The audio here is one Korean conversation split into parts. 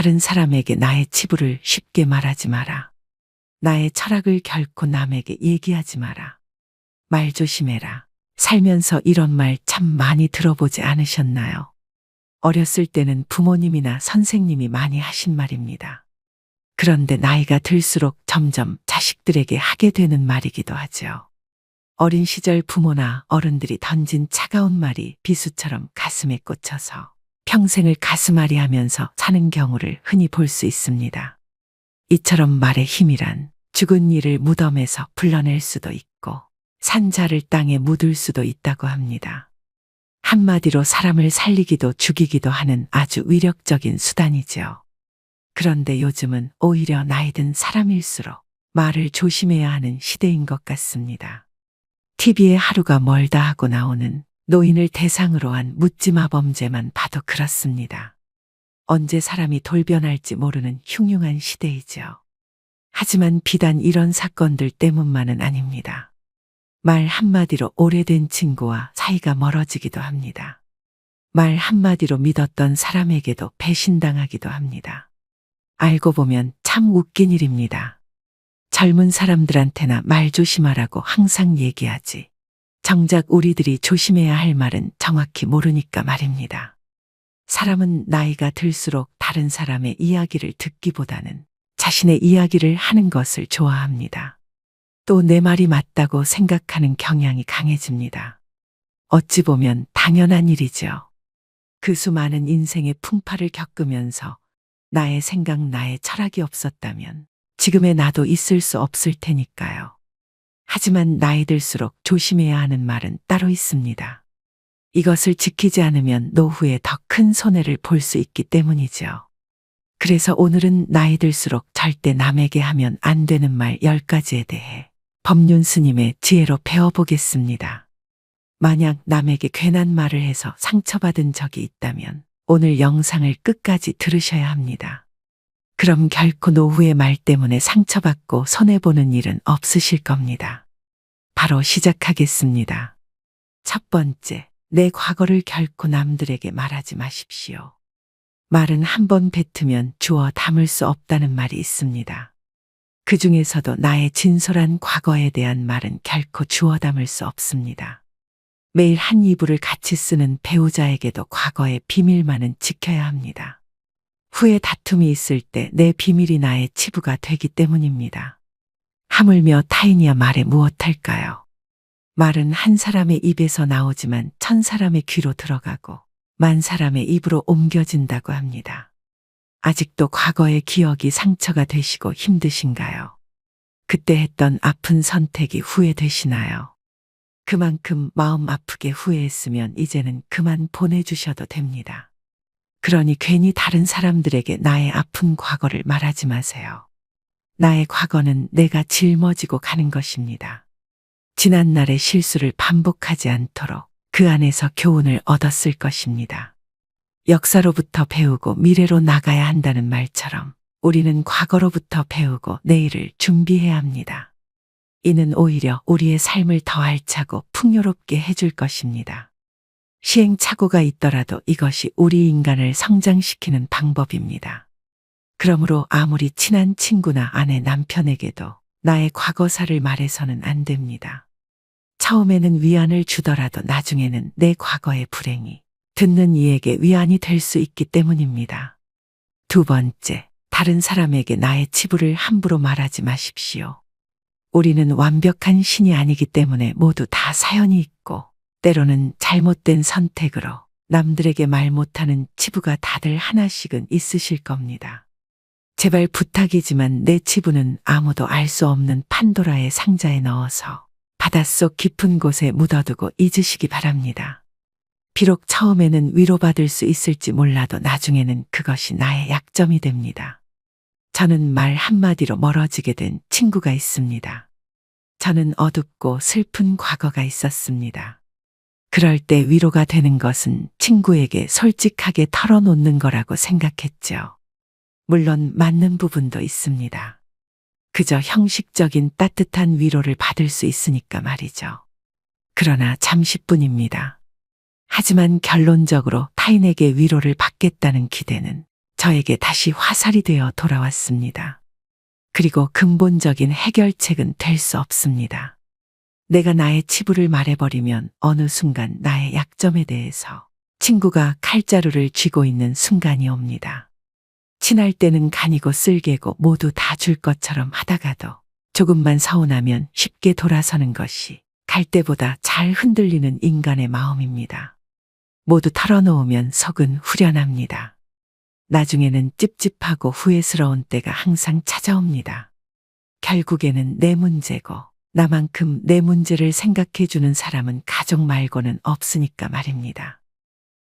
다른 사람에게 나의 치부를 쉽게 말하지 마라. 나의 철학을 결코 남에게 얘기하지 마라. 말 조심해라. 살면서 이런 말 참 많이 들어보지 않으셨나요? 어렸을 때는 부모님이나 선생님이 많이 하신 말입니다. 그런데 나이가 들수록 점점 자식들에게 하게 되는 말이기도 하죠. 어린 시절 부모나 어른들이 던진 차가운 말이 비수처럼 가슴에 꽂혀서 평생을 가슴앓이 하면서 사는 경우를 흔히 볼 수 있습니다. 이처럼 말의 힘이란 죽은 이를 무덤에서 불러낼 수도 있고 산자를 땅에 묻을 수도 있다고 합니다. 한마디로 사람을 살리기도 죽이기도 하는 아주 위력적인 수단이죠. 그런데 요즘은 오히려 나이 든 사람일수록 말을 조심해야 하는 시대인 것 같습니다. TV에 하루가 멀다 하고 나오는 노인을 대상으로 한 묻지마 범죄만 봐도 그렇습니다. 언제 사람이 돌변할지 모르는 흉흉한 시대이죠. 하지만 비단 이런 사건들 때문만은 아닙니다. 말 한마디로 오래된 친구와 사이가 멀어지기도 합니다. 말 한마디로 믿었던 사람에게도 배신당하기도 합니다. 알고 보면 참 웃긴 일입니다. 젊은 사람들한테나 말 조심하라고 항상 얘기하지. 정작 우리들이 조심해야 할 말은 정확히 모르니까 말입니다. 사람은 나이가 들수록 다른 사람의 이야기를 듣기보다는 자신의 이야기를 하는 것을 좋아합니다. 또 내 말이 맞다고 생각하는 경향이 강해집니다. 어찌 보면 당연한 일이죠. 그 수많은 인생의 풍파를 겪으면서 나의 생각, 나의 철학이 없었다면 지금의 나도 있을 수 없을 테니까요. 하지만 나이 들수록 조심해야 하는 말은 따로 있습니다. 이것을 지키지 않으면 노후에 더 큰 손해를 볼 수 있기 때문이죠. 그래서 오늘은 나이 들수록 절대 남에게 하면 안 되는 말 10가지에 대해 법륜 스님의 지혜로 배워보겠습니다. 만약 남에게 괜한 말을 해서 상처받은 적이 있다면 오늘 영상을 끝까지 들으셔야 합니다. 그럼 결코 노후의 말 때문에 상처받고 손해보는 일은 없으실 겁니다. 바로 시작하겠습니다. 첫 번째, 내 과거를 결코 남들에게 말하지 마십시오. 말은 한 번 뱉으면 주워 담을 수 없다는 말이 있습니다. 그 중에서도 나의 진솔한 과거에 대한 말은 결코 주워 담을 수 없습니다. 매일 한 이불을 같이 쓰는 배우자에게도 과거의 비밀만은 지켜야 합니다. 후에 다툼이 있을 때 내 비밀이 나의 치부가 되기 때문입니다. 하물며 타인이야 말에 무엇할까요? 말은 한 사람의 입에서 나오지만 1000사람의 귀로 들어가고 10,000사람의 입으로 옮겨진다고 합니다. 아직도 과거의 기억이 상처가 되시고 힘드신가요? 그때 했던 아픈 선택이 후회되시나요? 그만큼 마음 아프게 후회했으면 이제는 그만 보내주셔도 됩니다. 그러니 괜히 다른 사람들에게 나의 아픈 과거를 말하지 마세요. 나의 과거는 내가 짊어지고 가는 것입니다. 지난날의 실수를 반복하지 않도록 그 안에서 교훈을 얻었을 것입니다. 역사로부터 배우고 미래로 나가야 한다는 말처럼 우리는 과거로부터 배우고 내일을 준비해야 합니다. 이는 오히려 우리의 삶을 더 알차고 풍요롭게 해줄 것입니다. 시행착오가 있더라도 이것이 우리 인간을 성장시키는 방법입니다. 그러므로 아무리 친한 친구나 아내, 남편에게도 나의 과거사를 말해서는 안 됩니다. 처음에는 위안을 주더라도 나중에는 내 과거의 불행이 듣는 이에게 위안이 될 수 있기 때문입니다. 두 번째, 다른 사람에게 나의 치부를 함부로 말하지 마십시오. 우리는 완벽한 신이 아니기 때문에 모두 다 사연이 있고 때로는 잘못된 선택으로 남들에게 말 못하는 치부가 다들 하나씩은 있으실 겁니다. 제발 부탁이지만 내 치부는 아무도 알 수 없는 판도라의 상자에 넣어서 바닷속 깊은 곳에 묻어두고 잊으시기 바랍니다. 비록 처음에는 위로받을 수 있을지 몰라도 나중에는 그것이 나의 약점이 됩니다. 저는 말 한마디로 멀어지게 된 친구가 있습니다. 저는 어둡고 슬픈 과거가 있었습니다. 그럴 때 위로가 되는 것은 친구에게 솔직하게 털어놓는 거라고 생각했죠. 물론 맞는 부분도 있습니다. 그저 형식적인 따뜻한 위로를 받을 수 있으니까 말이죠. 그러나 잠시뿐입니다. 하지만 결론적으로 타인에게 위로를 받겠다는 기대는 저에게 다시 화살이 되어 돌아왔습니다. 그리고 근본적인 해결책은 될 수 없습니다. 내가 나의 치부를 말해버리면 어느 순간 나의 약점에 대해서 친구가 칼자루를 쥐고 있는 순간이 옵니다. 친할 때는 간이고 쓸개고 모두 다 줄 것처럼 하다가도 조금만 서운하면 쉽게 돌아서는 것이 갈 때보다 잘 흔들리는 인간의 마음입니다. 모두 털어놓으면 속은 후련합니다. 나중에는 찝찝하고 후회스러운 때가 항상 찾아옵니다. 결국에는 내 문제고 나만큼 내 문제를 생각해 주는 사람은 가족 말고는 없으니까 말입니다.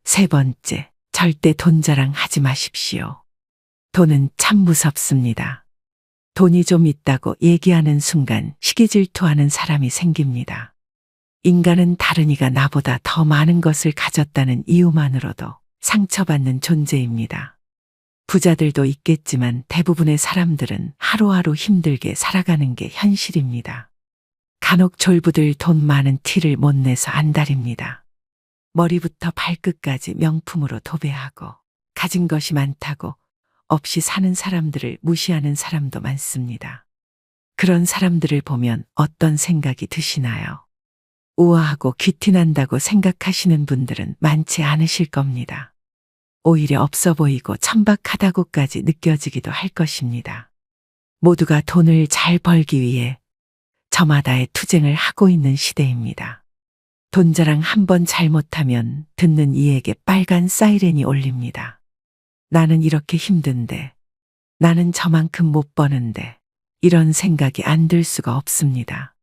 세 번째, 절대 돈 자랑하지 마십시오. 돈은 참 무섭습니다. 돈이 좀 있다고 얘기하는 순간 시기질투하는 사람이 생깁니다. 인간은 다른이가 나보다 더 많은 것을 가졌다는 이유만으로도 상처받는 존재입니다. 부자들도 있겠지만 대부분의 사람들은 하루하루 힘들게 살아가는 게 현실입니다. 간혹 졸부들 돈 많은 티를 못 내서 안달입니다. 머리부터 발끝까지 명품으로 도배하고 가진 것이 많다고 없이 사는 사람들을 무시하는 사람도 많습니다. 그런 사람들을 보면 어떤 생각이 드시나요? 우아하고 귀티난다고 생각하시는 분들은 많지 않으실 겁니다. 오히려 없어 보이고 천박하다고까지 느껴지기도 할 것입니다. 모두가 돈을 잘 벌기 위해 저마다의 투쟁을 하고 있는 시대입니다. 돈 자랑 한 번 잘못하면 듣는 이에게 빨간 사이렌이 울립니다. 나는 이렇게 힘든데, 나는 저만큼 못 버는데, 이런 생각이 안 들 수가 없습니다.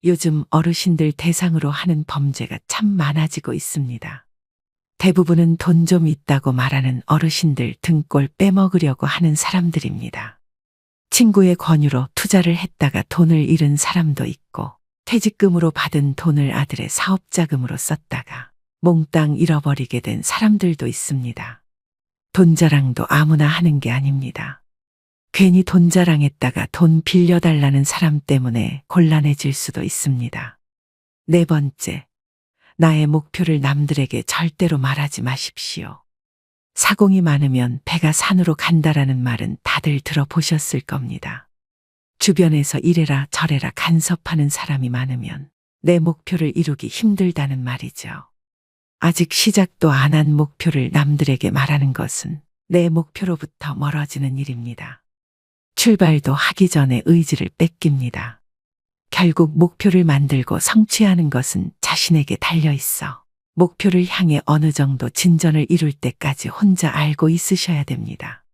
요즘 어르신들 대상으로 하는 범죄가 참 많아지고 있습니다. 대부분은 돈 좀 있다고 말하는 어르신들 등골 빼먹으려고 하는 사람들입니다. 친구의 권유로 투자를 했다가 돈을 잃은 사람도 있고, 퇴직금으로 받은 돈을 아들의 사업자금으로 썼다가 몽땅 잃어버리게 된 사람들도 있습니다. 돈 자랑도 아무나 하는 게 아닙니다. 괜히 돈 자랑했다가 돈 빌려달라는 사람 때문에 곤란해질 수도 있습니다. 네 번째, 나의 목표를 남들에게 절대로 말하지 마십시오. 사공이 많으면 배가 산으로 간다라는 말은 다들 들어보셨을 겁니다. 주변에서 이래라 저래라 간섭하는 사람이 많으면 내 목표를 이루기 힘들다는 말이죠. 아직 시작도 안 한 목표를 남들에게 말하는 것은 내 목표로부터 멀어지는 일입니다. 출발도 하기 전에 의지를 뺏깁니다. 결국 목표를 만들고 성취하는 것은 자신에게 달려 있어 목표를 향해 어느 정도 진전을 이룰 때까지 혼자 알고 있으셔야 됩니다.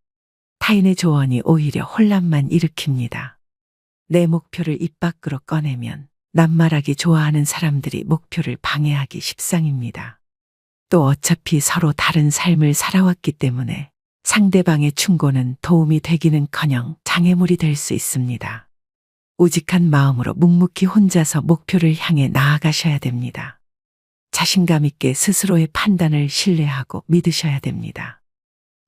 타인의 조언이 오히려 혼란만 일으킵니다. 내 목표를 입 밖으로 꺼내면 낱말하기 좋아하는 사람들이 목표를 방해하기 십상입니다. 또 어차피 서로 다른 삶을 살아왔기 때문에 상대방의 충고는 도움이 되기는커녕 장애물이 될 수 있습니다. 우직한 마음으로 묵묵히 혼자서 목표를 향해 나아가셔야 됩니다. 자신감 있게 스스로의 판단을 신뢰하고 믿으셔야 됩니다.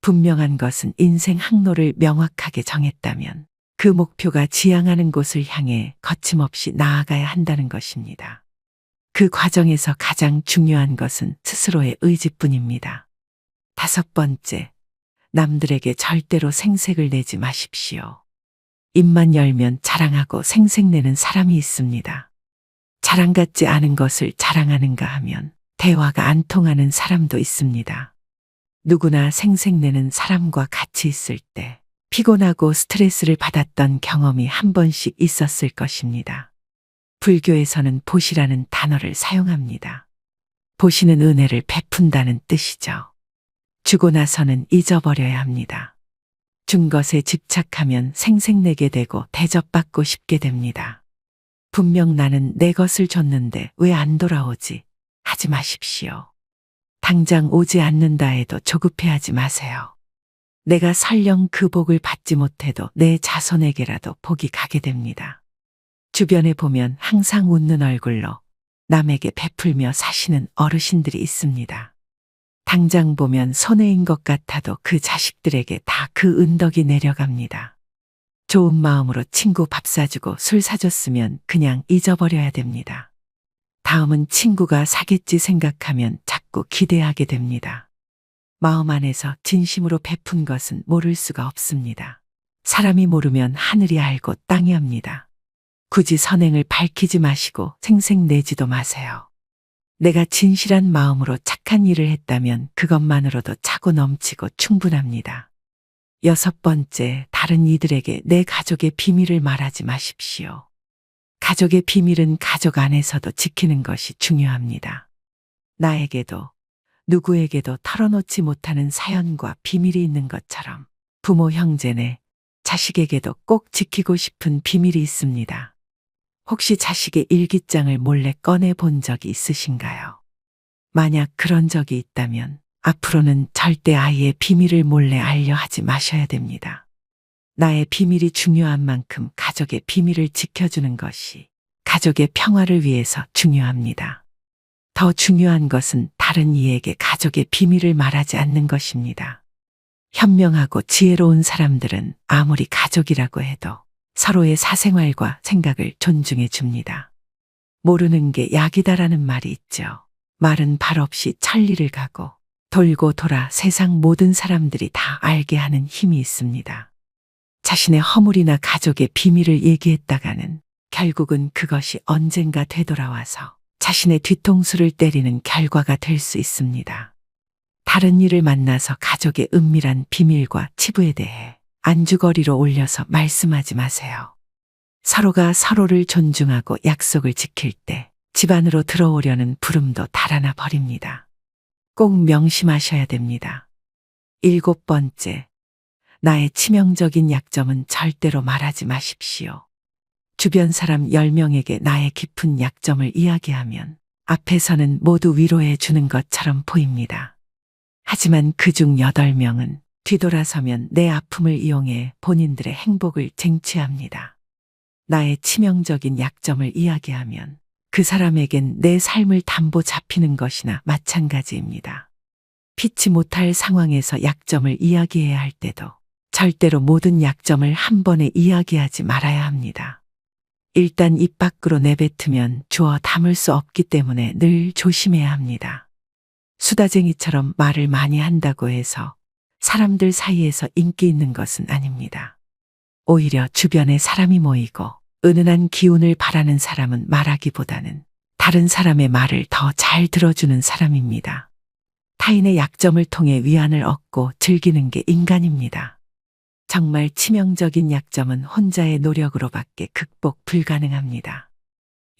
분명한 것은 인생 항로를 명확하게 정했다면 그 목표가 지향하는 곳을 향해 거침없이 나아가야 한다는 것입니다. 그 과정에서 가장 중요한 것은 스스로의 의지뿐입니다. 다섯 번째, 남들에게 절대로 생색을 내지 마십시오. 입만 열면 자랑하고 생색내는 사람이 있습니다. 자랑 같지 않은 것을 자랑하는가 하면 대화가 안 통하는 사람도 있습니다. 누구나 생색내는 사람과 같이 있을 때 피곤하고 스트레스를 받았던 경험이 한 번씩 있었을 것입니다. 불교에서는 보시라는 단어를 사용합니다. 보시는 은혜를 베푼다는 뜻이죠. 주고 나서는 잊어버려야 합니다. 준 것에 집착하면 생색내게 되고 대접받고 싶게 됩니다. 분명 나는 내 것을 줬는데 왜 안 돌아오지? 하지 마십시오. 당장 오지 않는다 해도 조급해하지 마세요. 내가 설령 그 복을 받지 못해도 내 자손에게라도 복이 가게 됩니다. 주변에 보면 항상 웃는 얼굴로 남에게 베풀며 사시는 어르신들이 있습니다. 당장 보면 손해인 것 같아도 그 자식들에게 다 그 은덕이 내려갑니다. 좋은 마음으로 친구 밥 사주고 술 사줬으면 그냥 잊어버려야 됩니다. 다음은 친구가 사겠지 생각하면 자꾸 기대하게 됩니다. 마음 안에서 진심으로 베푼 것은 모를 수가 없습니다. 사람이 모르면 하늘이 알고 땅이 압니다. 굳이 선행을 밝히지 마시고 생색내지도 마세요. 내가 진실한 마음으로 착한 일을 했다면 그것만으로도 차고 넘치고 충분합니다. 6번째, 다른 이들에게 내 가족의 비밀을 말하지 마십시오. 가족의 비밀은 가족 안에서도 지키는 것이 중요합니다. 나에게도 누구에게도 털어놓지 못하는 사연과 비밀이 있는 것처럼 부모, 형제네, 자식에게도 꼭 지키고 싶은 비밀이 있습니다. 혹시 자식의 일기장을 몰래 꺼내 본 적이 있으신가요? 만약 그런 적이 있다면 앞으로는 절대 아이의 비밀을 몰래 알려 하지 마셔야 됩니다. 나의 비밀이 중요한 만큼 가족의 비밀을 지켜주는 것이 가족의 평화를 위해서 중요합니다. 더 중요한 것은 다른 이에게 가족의 비밀을 말하지 않는 것입니다. 현명하고 지혜로운 사람들은 아무리 가족이라고 해도 서로의 사생활과 생각을 존중해 줍니다. 모르는 게 약이다라는 말이 있죠. 말은 발 없이 천리를 가고 돌고 돌아 세상 모든 사람들이 다 알게 하는 힘이 있습니다. 자신의 허물이나 가족의 비밀을 얘기했다가는 결국은 그것이 언젠가 되돌아와서 자신의 뒤통수를 때리는 결과가 될 수 있습니다. 다른 이를 만나서 가족의 은밀한 비밀과 치부에 대해 안주거리로 올려서 말씀하지 마세요. 서로가 서로를 존중하고 약속을 지킬 때 집안으로 들어오려는 부름도 달아나 버립니다. 꼭 명심하셔야 됩니다. 7번째, 나의 치명적인 약점은 절대로 말하지 마십시오. 주변 사람 10명에게 나의 깊은 약점을 이야기하면 앞에서는 모두 위로해 주는 것처럼 보입니다. 하지만 그중 8명은 뒤돌아서면 내 아픔을 이용해 본인들의 행복을 쟁취합니다. 나의 치명적인 약점을 이야기하면 그 사람에겐 내 삶을 담보 잡히는 것이나 마찬가지입니다. 피치 못할 상황에서 약점을 이야기해야 할 때도 절대로 모든 약점을 한 번에 이야기하지 말아야 합니다. 일단 입 밖으로 내뱉으면 주워 담을 수 없기 때문에 늘 조심해야 합니다. 수다쟁이처럼 말을 많이 한다고 해서 사람들 사이에서 인기 있는 것은 아닙니다. 오히려 주변에 사람이 모이고 은은한 기운을 바라는 사람은 말하기보다는 다른 사람의 말을 더 잘 들어주는 사람입니다. 타인의 약점을 통해 위안을 얻고 즐기는 게 인간입니다. 정말 치명적인 약점은 혼자의 노력으로밖에 극복 불가능합니다.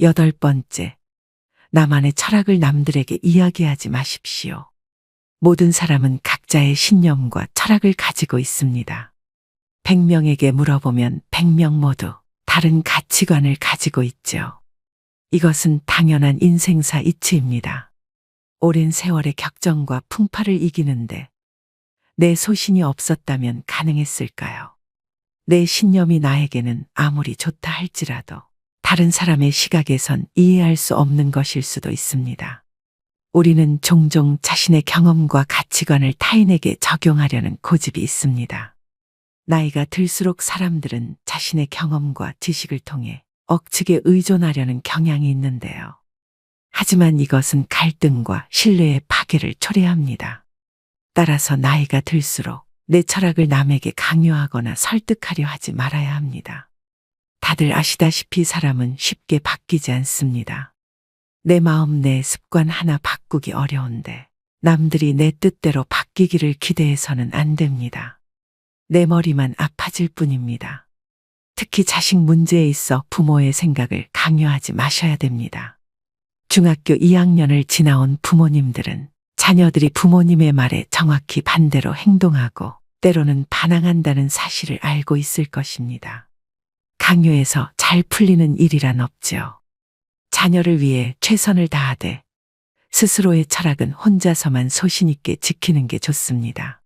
8번째, 나만의 철학을 남들에게 이야기하지 마십시오. 모든 사람은 각자의 신념과 철학을 가지고 있습니다. 100명에게 물어보면 100명 모두 다른 가치관을 가지고 있죠. 이것은 당연한 인생사 이치입니다. 오랜 세월의 격정과 풍파를 이기는데 내 소신이 없었다면 가능했을까요? 내 신념이 나에게는 아무리 좋다 할지라도 다른 사람의 시각에선 이해할 수 없는 것일 수도 있습니다. 우리는 종종 자신의 경험과 가치관을 타인에게 적용하려는 고집이 있습니다. 나이가 들수록 사람들은 자신의 경험과 지식을 통해 억측에 의존하려는 경향이 있는데요. 하지만 이것은 갈등과 신뢰의 파괴를 초래합니다. 따라서 나이가 들수록 내 철학을 남에게 강요하거나 설득하려 하지 말아야 합니다. 다들 아시다시피 사람은 쉽게 바뀌지 않습니다. 내 마음, 내 습관 하나 바꾸기 어려운데 남들이 내 뜻대로 바뀌기를 기대해서는 안 됩니다. 내 머리만 아파질 뿐입니다. 특히 자식 문제에 있어 부모의 생각을 강요하지 마셔야 됩니다. 중학교 2학년을 지나온 부모님들은 자녀들이 부모님의 말에 정확히 반대로 행동하고 때로는 반항한다는 사실을 알고 있을 것입니다. 강요해서 잘 풀리는 일이란 없죠. 자녀를 위해 최선을 다하되 스스로의 철학은 혼자서만 소신 있게 지키는 게 좋습니다.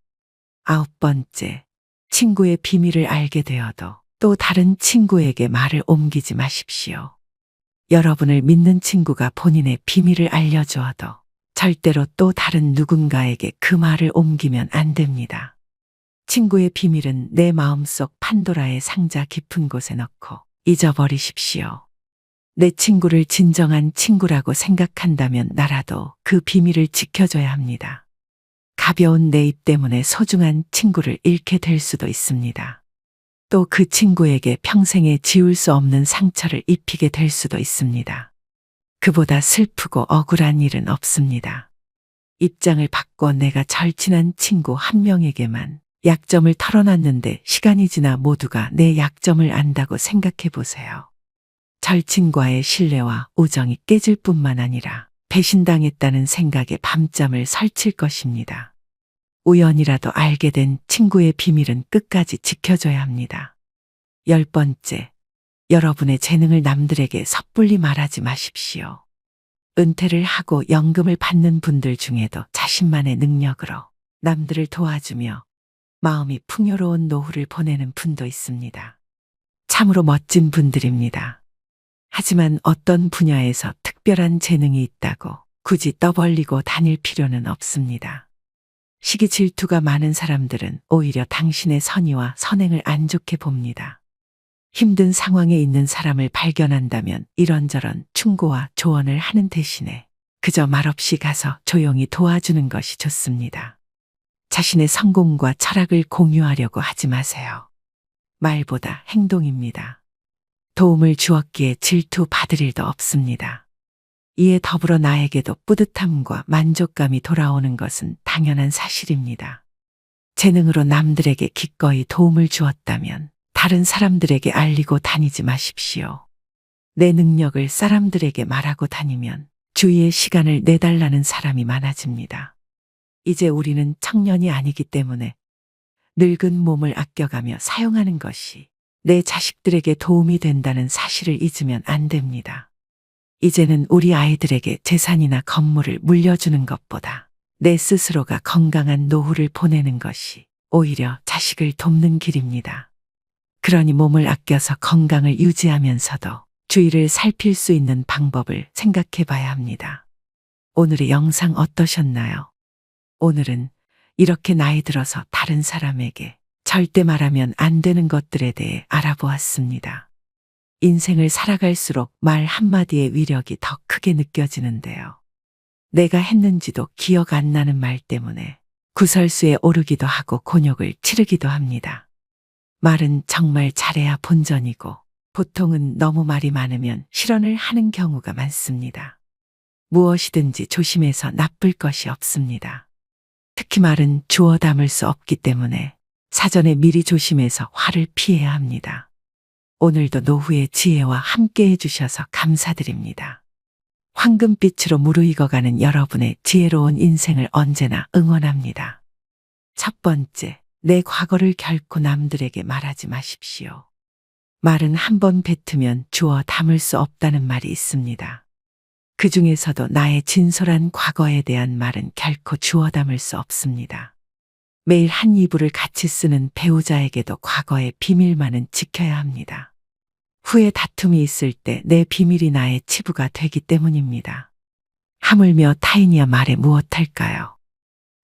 9번째, 친구의 비밀을 알게 되어도 또 다른 친구에게 말을 옮기지 마십시오. 여러분을 믿는 친구가 본인의 비밀을 알려주어도 절대로 또 다른 누군가에게 그 말을 옮기면 안 됩니다. 친구의 비밀은 내 마음속 판도라의 상자 깊은 곳에 넣고 잊어버리십시오. 내 친구를 진정한 친구라고 생각한다면 나라도 그 비밀을 지켜줘야 합니다. 가벼운 내 입 때문에 소중한 친구를 잃게 될 수도 있습니다. 또 그 친구에게 평생에 지울 수 없는 상처를 입히게 될 수도 있습니다. 그보다 슬프고 억울한 일은 없습니다. 입장을 바꿔 내가 절친한 친구 한 명에게만 약점을 털어놨는데 시간이 지나 모두가 내 약점을 안다고 생각해 보세요. 절친과의 신뢰와 우정이 깨질 뿐만 아니라 배신당했다는 생각에 밤잠을 설칠 것입니다. 우연이라도 알게 된 친구의 비밀은 끝까지 지켜줘야 합니다. 10번째, 여러분의 재능을 남들에게 섣불리 말하지 마십시오. 은퇴를 하고 연금을 받는 분들 중에도 자신만의 능력으로 남들을 도와주며 마음이 풍요로운 노후를 보내는 분도 있습니다. 참으로 멋진 분들입니다. 하지만 어떤 분야에서 특별한 재능이 있다고 굳이 떠벌리고 다닐 필요는 없습니다. 시기 질투가 많은 사람들은 오히려 당신의 선의와 선행을 안 좋게 봅니다. 힘든 상황에 있는 사람을 발견한다면 이런저런 충고와 조언을 하는 대신에 그저 말없이 가서 조용히 도와주는 것이 좋습니다. 자신의 성공과 철학을 공유하려고 하지 마세요. 말보다 행동입니다. 도움을 주었기에 질투받을 일도 없습니다. 이에 더불어 나에게도 뿌듯함과 만족감이 돌아오는 것은 당연한 사실입니다. 재능으로 남들에게 기꺼이 도움을 주었다면 다른 사람들에게 알리고 다니지 마십시오. 내 능력을 사람들에게 말하고 다니면 주위에 시간을 내달라는 사람이 많아집니다. 이제 우리는 청년이 아니기 때문에 늙은 몸을 아껴가며 사용하는 것이 내 자식들에게 도움이 된다는 사실을 잊으면 안 됩니다. 이제는 우리 아이들에게 재산이나 건물을 물려주는 것보다 내 스스로가 건강한 노후를 보내는 것이 오히려 자식을 돕는 길입니다. 그러니 몸을 아껴서 건강을 유지하면서도 주위를 살필 수 있는 방법을 생각해 봐야 합니다. 오늘의 영상 어떠셨나요? 오늘은 이렇게 나이 들어서 다른 사람에게 절대 말하면 안 되는 것들에 대해 알아보았습니다. 인생을 살아갈수록 말 한마디의 위력이 더 크게 느껴지는데요. 내가 했는지도 기억 안 나는 말 때문에 구설수에 오르기도 하고 곤욕을 치르기도 합니다. 말은 정말 잘해야 본전이고 보통은 너무 말이 많으면 실언을 하는 경우가 많습니다. 무엇이든지 조심해서 나쁠 것이 없습니다. 특히 말은 주워 담을 수 없기 때문에 사전에 미리 조심해서 화를 피해야 합니다. 오늘도 노후의 지혜와 함께 해주셔서 감사드립니다. 황금빛으로 무르익어가는 여러분의 지혜로운 인생을 언제나 응원합니다. 첫 번째, 내 과거를 결코 남들에게 말하지 마십시오. 말은 한 번 뱉으면 주워 담을 수 없다는 말이 있습니다. 그 중에서도 나의 진솔한 과거에 대한 말은 결코 주워 담을 수 없습니다. 매일 한 이불을 같이 쓰는 배우자에게도 과거의 비밀만은 지켜야 합니다. 후에 다툼이 있을 때 내 비밀이 나의 치부가 되기 때문입니다. 하물며 타인이야 말에 무엇할까요?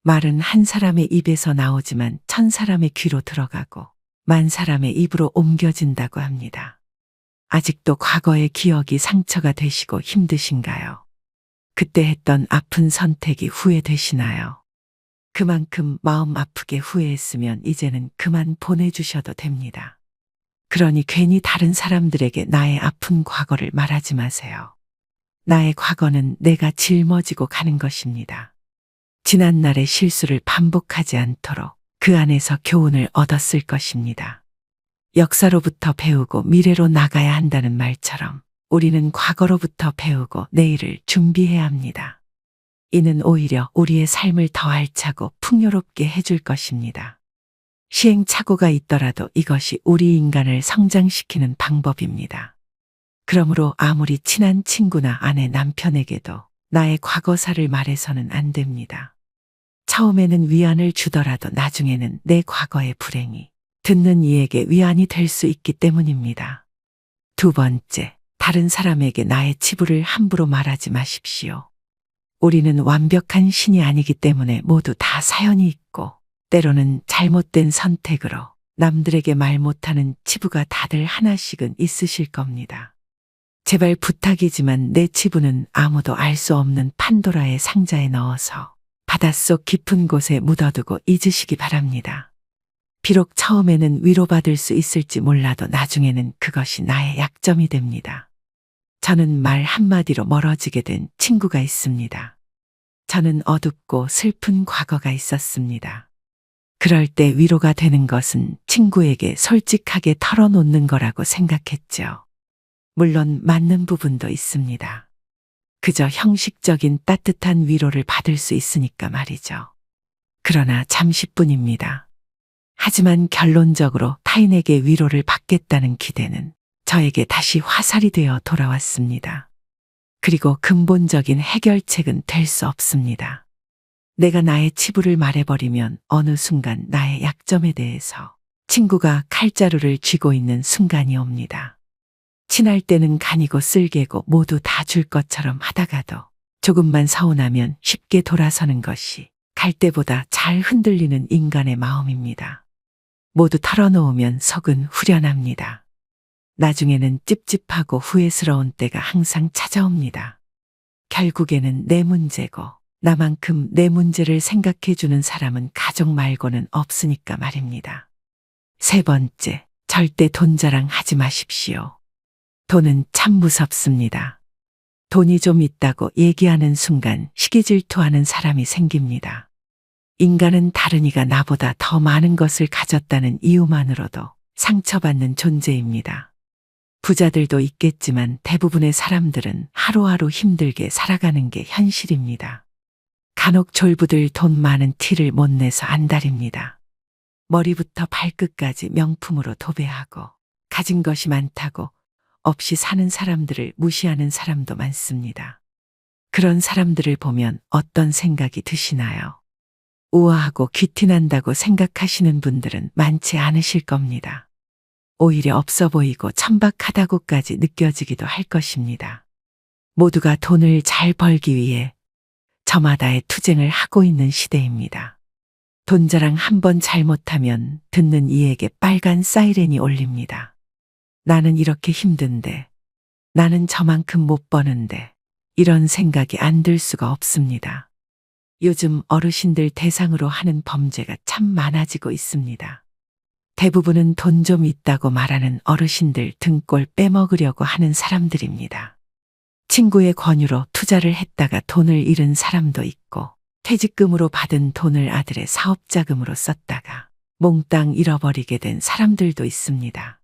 말은 한 사람의 입에서 나오지만 1000사람의 귀로 들어가고 10,000사람의 입으로 옮겨진다고 합니다. 아직도 과거의 기억이 상처가 되시고 힘드신가요? 그때 했던 아픈 선택이 후회되시나요? 그만큼 마음 아프게 후회했으면 이제는 그만 보내주셔도 됩니다. 그러니 괜히 다른 사람들에게 나의 아픈 과거를 말하지 마세요. 나의 과거는 내가 짊어지고 가는 것입니다. 지난날의 실수를 반복하지 않도록 그 안에서 교훈을 얻었을 것입니다. 역사로부터 배우고 미래로 나가야 한다는 말처럼 우리는 과거로부터 배우고 내일을 준비해야 합니다. 이는 오히려 우리의 삶을 더 알차고 풍요롭게 해줄 것입니다. 시행착오가 있더라도 이것이 우리 인간을 성장시키는 방법입니다. 그러므로 아무리 친한 친구나 아내, 남편에게도 나의 과거사를 말해서는 안 됩니다. 처음에는 위안을 주더라도 나중에는 내 과거의 불행이 듣는 이에게 위안이 될 수 있기 때문입니다. 두 번째, 다른 사람에게 나의 치부를 함부로 말하지 마십시오. 우리는 완벽한 신이 아니기 때문에 모두 다 사연이 있고 때로는 잘못된 선택으로 남들에게 말 못하는 치부가 다들 하나씩은 있으실 겁니다. 제발 부탁이지만 내 치부는 아무도 알 수 없는 판도라의 상자에 넣어서 바닷속 깊은 곳에 묻어두고 잊으시기 바랍니다. 비록 처음에는 위로받을 수 있을지 몰라도 나중에는 그것이 나의 약점이 됩니다. 저는 말 한마디로 멀어지게 된 친구가 있습니다. 저는 어둡고 슬픈 과거가 있었습니다. 그럴 때 위로가 되는 것은 친구에게 솔직하게 털어놓는 거라고 생각했죠. 물론 맞는 부분도 있습니다. 그저 형식적인 따뜻한 위로를 받을 수 있으니까 말이죠. 그러나 잠시뿐입니다. 하지만 결론적으로 타인에게 위로를 받겠다는 기대는 저에게 다시 화살이 되어 돌아왔습니다. 그리고 근본적인 해결책은 될 수 없습니다. 내가 나의 치부를 말해버리면 어느 순간 나의 약점에 대해서 친구가 칼자루를 쥐고 있는 순간이 옵니다. 친할 때는 간이고 쓸개고 모두 다 줄 것처럼 하다가도 조금만 서운하면 쉽게 돌아서는 것이 갈 때보다 잘 흔들리는 인간의 마음입니다. 모두 털어놓으면 속은 후련합니다. 나중에는 찝찝하고 후회스러운 때가 항상 찾아옵니다. 결국에는 내 문제고 나만큼 내 문제를 생각해주는 사람은 가족 말고는 없으니까 말입니다. 세 번째, 절대 돈 자랑하지 마십시오. 돈은 참 무섭습니다. 돈이 좀 있다고 얘기하는 순간 시기질투하는 사람이 생깁니다. 인간은 다른이가 나보다 더 많은 것을 가졌다는 이유만으로도 상처받는 존재입니다. 부자들도 있겠지만 대부분의 사람들은 하루하루 힘들게 살아가는 게 현실입니다. 간혹 졸부들 돈 많은 티를 못 내서 안달입니다. 머리부터 발끝까지 명품으로 도배하고 가진 것이 많다고 없이 사는 사람들을 무시하는 사람도 많습니다. 그런 사람들을 보면 어떤 생각이 드시나요? 우아하고 귀티난다고 생각하시는 분들은 많지 않으실 겁니다. 오히려 없어 보이고 천박하다고까지 느껴지기도 할 것입니다. 모두가 돈을 잘 벌기 위해 저마다의 투쟁을 하고 있는 시대입니다. 돈 자랑 한 번 잘못하면 듣는 이에게 빨간 사이렌이 울립니다. 나는 이렇게 힘든데, 나는 저만큼 못 버는데, 이런 생각이 안 들 수가 없습니다. 요즘 어르신들 대상으로 하는 범죄가 참 많아지고 있습니다. 대부분은 돈 좀 있다고 말하는 어르신들 등골 빼먹으려고 하는 사람들입니다. 친구의 권유로 투자를 했다가 돈을 잃은 사람도 있고, 퇴직금으로 받은 돈을 아들의 사업자금으로 썼다가 몽땅 잃어버리게 된 사람들도 있습니다.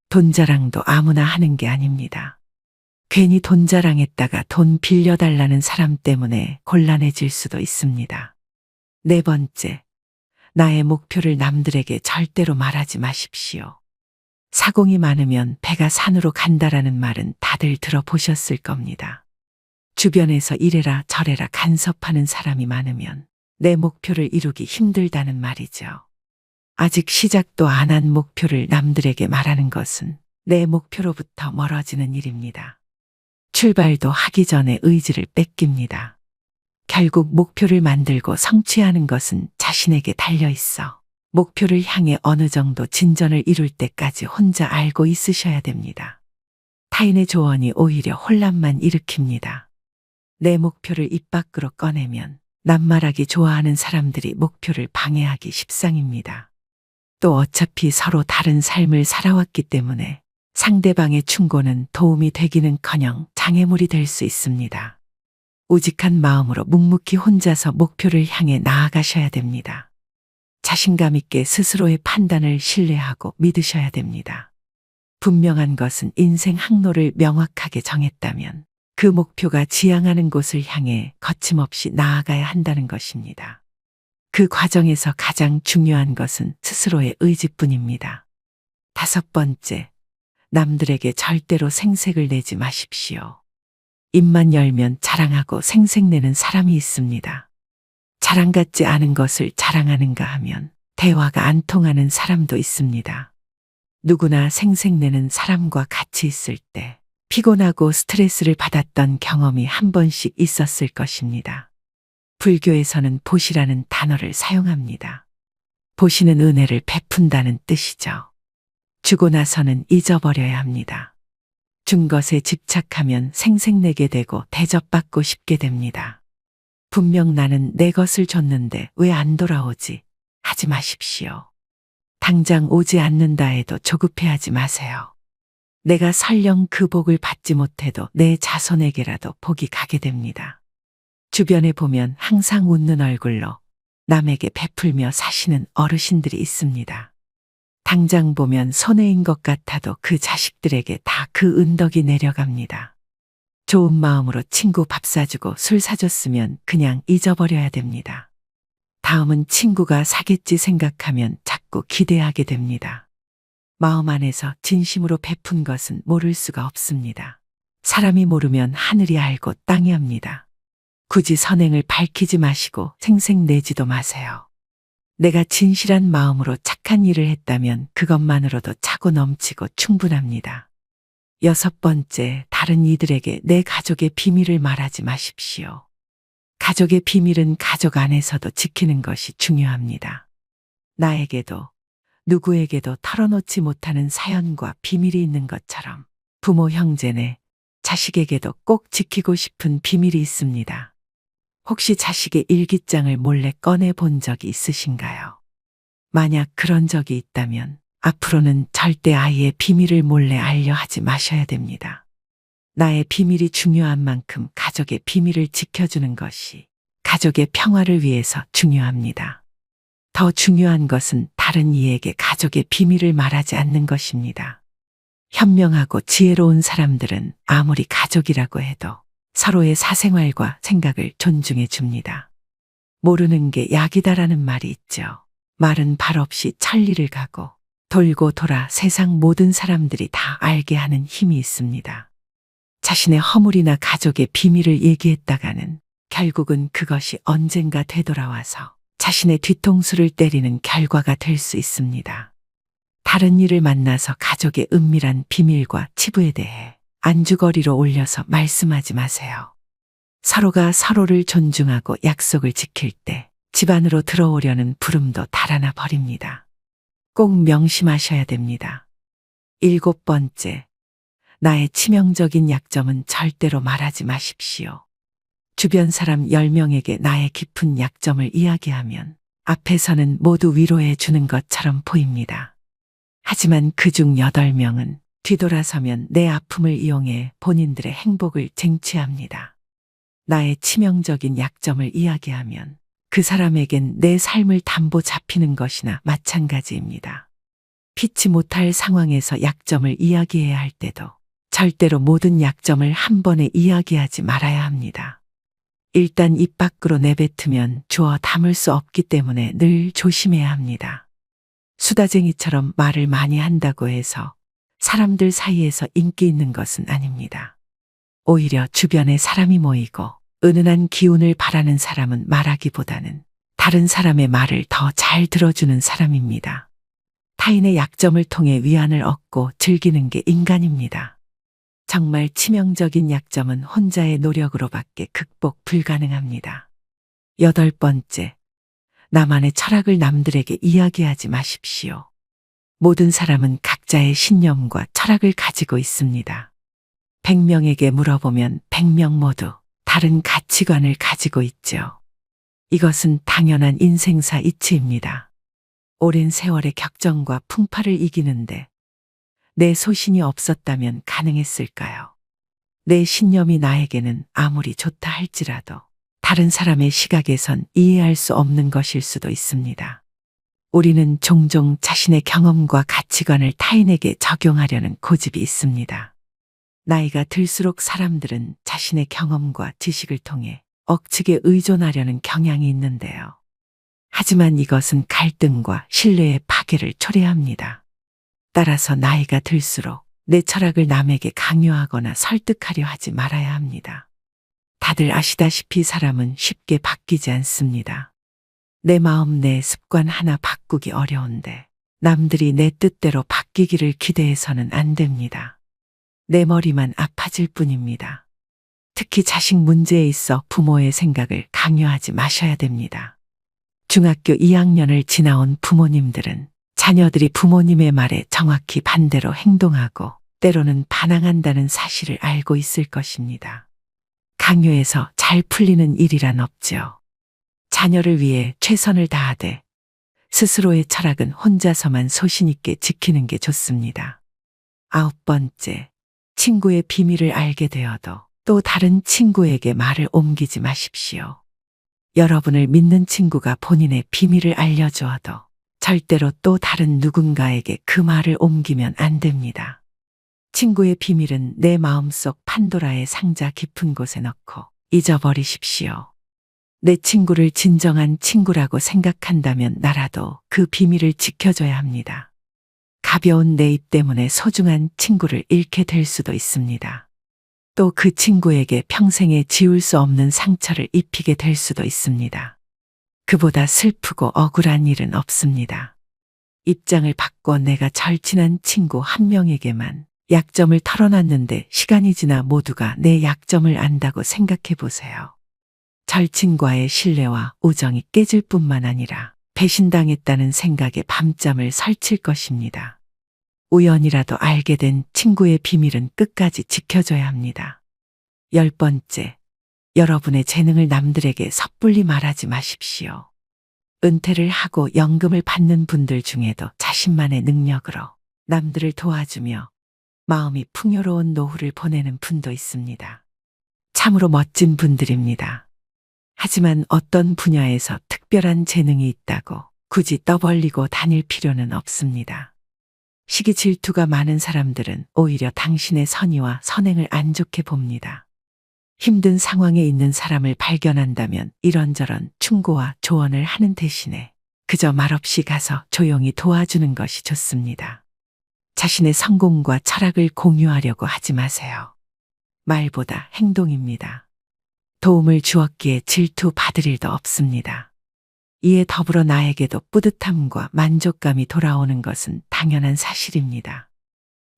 돈 자랑도 아무나 하는 게 아닙니다. 괜히 돈 자랑했다가 돈 빌려달라는 사람 때문에 곤란해질 수도 있습니다. 네 번째, 나의 목표를 남들에게 절대로 말하지 마십시오. 사공이 많으면 배가 산으로 간다라는 말은 다들 들어보셨을 겁니다. 주변에서 이래라 저래라 간섭하는 사람이 많으면 내 목표를 이루기 힘들다는 말이죠. 아직 시작도 안 한 목표를 남들에게 말하는 것은 내 목표로부터 멀어지는 일입니다. 출발도 하기 전에 의지를 뺏깁니다. 결국 목표를 만들고 성취하는 것은 자신에게 달려 있어 목표를 향해 어느 정도 진전을 이룰 때까지 혼자 알고 있으셔야 됩니다. 타인의 조언이 오히려 혼란만 일으킵니다. 내 목표를 입 밖으로 꺼내면 낱말하기 좋아하는 사람들이 목표를 방해하기 십상입니다. 또 어차피 서로 다른 삶을 살아왔기 때문에 상대방의 충고는 도움이 되기는커녕 장애물이 될 수 있습니다. 우직한 마음으로 묵묵히 혼자서 목표를 향해 나아가셔야 됩니다. 자신감 있게 스스로의 판단을 신뢰하고 믿으셔야 됩니다. 분명한 것은 인생 항로를 명확하게 정했다면 그 목표가 지향하는 곳을 향해 거침없이 나아가야 한다는 것입니다. 그 과정에서 가장 중요한 것은 스스로의 의지뿐입니다. 다섯 번째, 남들에게 절대로 생색을 내지 마십시오. 입만 열면 자랑하고 생색내는 사람이 있습니다. 자랑 같지 않은 것을 자랑하는가 하면 대화가 안 통하는 사람도 있습니다. 누구나 생색내는 사람과 같이 있을 때 피곤하고 스트레스를 받았던 경험이 한 번씩 있었을 것입니다. 불교에서는 보시라는 단어를 사용합니다. 보시는 은혜를 베푼다는 뜻이죠. 주고 나서는 잊어버려야 합니다. 준 것에 집착하면 생색내게 되고 대접받고 싶게 됩니다. 분명 나는 내 것을 줬는데 왜 안 돌아오지? 하지 마십시오. 당장 오지 않는다 해도 조급해하지 마세요. 내가 설령 그 복을 받지 못해도 내 자손에게라도 복이 가게 됩니다. 주변에 보면 항상 웃는 얼굴로 남에게 베풀며 사시는 어르신들이 있습니다. 당장 보면 손해인 것 같아도 그 자식들에게 다 그 은덕이 내려갑니다. 좋은 마음으로 친구 밥 사주고 술 사줬으면 그냥 잊어버려야 됩니다. 다음은 친구가 사겠지 생각하면 자꾸 기대하게 됩니다. 마음 안에서 진심으로 베푼 것은 모를 수가 없습니다. 사람이 모르면 하늘이 알고 땅이 압니다. 굳이 선행을 밝히지 마시고 생색내지도 마세요. 내가 진실한 마음으로 착한 일을 했다면 그것만으로도 차고 넘치고 충분합니다. 6번째, 다른 이들에게 내 가족의 비밀을 말하지 마십시오. 가족의 비밀은 가족 안에서도 지키는 것이 중요합니다. 나에게도 누구에게도 털어놓지 못하는 사연과 비밀이 있는 것처럼 부모 형제네, 자식에게도 꼭 지키고 싶은 비밀이 있습니다. 혹시 자식의 일기장을 몰래 꺼내 본 적이 있으신가요? 만약 그런 적이 있다면 앞으로는 절대 아이의 비밀을 몰래 알려 하지 마셔야 됩니다. 나의 비밀이 중요한 만큼 가족의 비밀을 지켜주는 것이 가족의 평화를 위해서 중요합니다. 더 중요한 것은 다른 이에게 가족의 비밀을 말하지 않는 것입니다. 현명하고 지혜로운 사람들은 아무리 가족이라고 해도 서로의 사생활과 생각을 존중해 줍니다. 모르는 게 약이다라는 말이 있죠. 말은 발 없이 천리를 가고 돌고 돌아 세상 모든 사람들이 다 알게 하는 힘이 있습니다. 자신의 허물이나 가족의 비밀을 얘기했다가는 결국은 그것이 언젠가 되돌아와서 자신의 뒤통수를 때리는 결과가 될 수 있습니다. 다른 이를 만나서 가족의 은밀한 비밀과 치부에 대해 안주거리로 올려서 말씀하지 마세요. 서로가 서로를 존중하고 약속을 지킬 때 집 안으로 들어오려는 부름도 달아나 버립니다. 꼭 명심하셔야 됩니다. 7번째, 나의 치명적인 약점은 절대로 말하지 마십시오. 주변 사람 10명에게 나의 깊은 약점을 이야기하면 앞에서는 모두 위로해 주는 것처럼 보입니다. 하지만 그중 8명은 뒤돌아서면 내 아픔을 이용해 본인들의 행복을 쟁취합니다. 나의 치명적인 약점을 이야기하면 그 사람에겐 내 삶을 담보 잡히는 것이나 마찬가지입니다. 피치 못할 상황에서 약점을 이야기해야 할 때도 절대로 모든 약점을 한 번에 이야기하지 말아야 합니다. 일단 입 밖으로 내뱉으면 주워 담을 수 없기 때문에 늘 조심해야 합니다. 수다쟁이처럼 말을 많이 한다고 해서 사람들 사이에서 인기 있는 것은 아닙니다. 오히려 주변에 사람이 모이고 은은한 기운을 바라는 사람은 말하기보다는 다른 사람의 말을 더 잘 들어주는 사람입니다. 타인의 약점을 통해 위안을 얻고 즐기는 게 인간입니다. 정말 치명적인 약점은 혼자의 노력으로밖에 극복 불가능합니다. 8번째, 나만의 철학을 남들에게 이야기하지 마십시오. 모든 사람은 각자의 신념과 철학을 가지고 있습니다. 100명에게 물어보면 100명 모두 다른 가치관을 가지고 있죠. 이것은 당연한 인생사 이치입니다. 오랜 세월의 격정과 풍파를 이기는데 내 소신이 없었다면 가능했을까요? 내 신념이 나에게는 아무리 좋다 할지라도 다른 사람의 시각에선 이해할 수 없는 것일 수도 있습니다. 우리는 종종 자신의 경험과 가치관을 타인에게 적용하려는 고집이 있습니다. 나이가 들수록 사람들은 자신의 경험과 지식을 통해 억측에 의존하려는 경향이 있는데요. 하지만 이것은 갈등과 신뢰의 파괴를 초래합니다. 따라서 나이가 들수록 내 철학을 남에게 강요하거나 설득하려 하지 말아야 합니다. 다들 아시다시피 사람은 쉽게 바뀌지 않습니다. 내 마음, 내 습관 하나 바꾸기 어려운데 남들이 내 뜻대로 바뀌기를 기대해서는 안 됩니다. 내 머리만 아파질 뿐입니다. 특히 자식 문제에 있어 부모의 생각을 강요하지 마셔야 됩니다. 중학교 2학년을 지나온 부모님들은 자녀들이 부모님의 말에 정확히 반대로 행동하고 때로는 반항한다는 사실을 알고 있을 것입니다. 강요해서 잘 풀리는 일이란 없죠. 자녀를 위해 최선을 다하되 스스로의 철학은 혼자서만 소신 있게 지키는 게 좋습니다. 9번째, 친구의 비밀을 알게 되어도 또 다른 친구에게 말을 옮기지 마십시오. 여러분을 믿는 친구가 본인의 비밀을 알려주어도 절대로 또 다른 누군가에게 그 말을 옮기면 안 됩니다. 친구의 비밀은 내 마음속 판도라의 상자 깊은 곳에 넣고 잊어버리십시오. 내 친구를 진정한 친구라고 생각한다면 나라도 그 비밀을 지켜줘야 합니다. 가벼운 내 입 때문에 소중한 친구를 잃게 될 수도 있습니다. 또 그 친구에게 평생에 지울 수 없는 상처를 입히게 될 수도 있습니다. 그보다 슬프고 억울한 일은 없습니다. 입장을 바꿔 내가 절친한 친구 한 명에게만 약점을 털어놨는데 시간이 지나 모두가 내 약점을 안다고 생각해 보세요. 절친과의 신뢰와 우정이 깨질 뿐만 아니라 배신당했다는 생각에 밤잠을 설칠 것입니다. 우연이라도 알게 된 친구의 비밀은 끝까지 지켜줘야 합니다. 10번째, 여러분의 재능을 남들에게 섣불리 말하지 마십시오. 은퇴를 하고 연금을 받는 분들 중에도 자신만의 능력으로 남들을 도와주며 마음이 풍요로운 노후를 보내는 분도 있습니다. 참으로 멋진 분들입니다. 하지만 어떤 분야에서 특별한 재능이 있다고 굳이 떠벌리고 다닐 필요는 없습니다. 시기 질투가 많은 사람들은 오히려 당신의 선의와 선행을 안 좋게 봅니다. 힘든 상황에 있는 사람을 발견한다면 이런저런 충고와 조언을 하는 대신에 그저 말없이 가서 조용히 도와주는 것이 좋습니다. 자신의 성공과 철학을 공유하려고 하지 마세요. 말보다 행동입니다. 도움을 주었기에 질투받을 일도 없습니다. 이에 더불어 나에게도 뿌듯함과 만족감이 돌아오는 것은 당연한 사실입니다.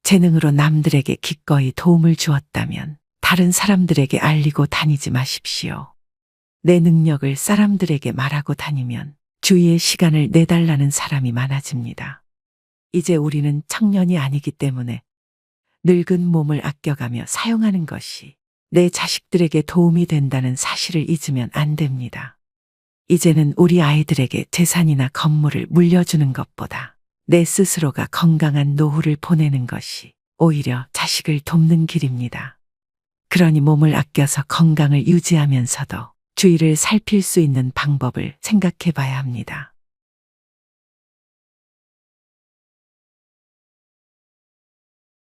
재능으로 남들에게 기꺼이 도움을 주었다면 다른 사람들에게 알리고 다니지 마십시오. 내 능력을 사람들에게 말하고 다니면 주위에 시간을 내달라는 사람이 많아집니다. 이제 우리는 청년이 아니기 때문에 늙은 몸을 아껴가며 사용하는 것이 내 자식들에게 도움이 된다는 사실을 잊으면 안 됩니다. 이제는 우리 아이들에게 재산이나 건물을 물려주는 것보다 내 스스로가 건강한 노후를 보내는 것이 오히려 자식을 돕는 길입니다. 그러니 몸을 아껴서 건강을 유지하면서도 주위를 살필 수 있는 방법을 생각해 봐야 합니다.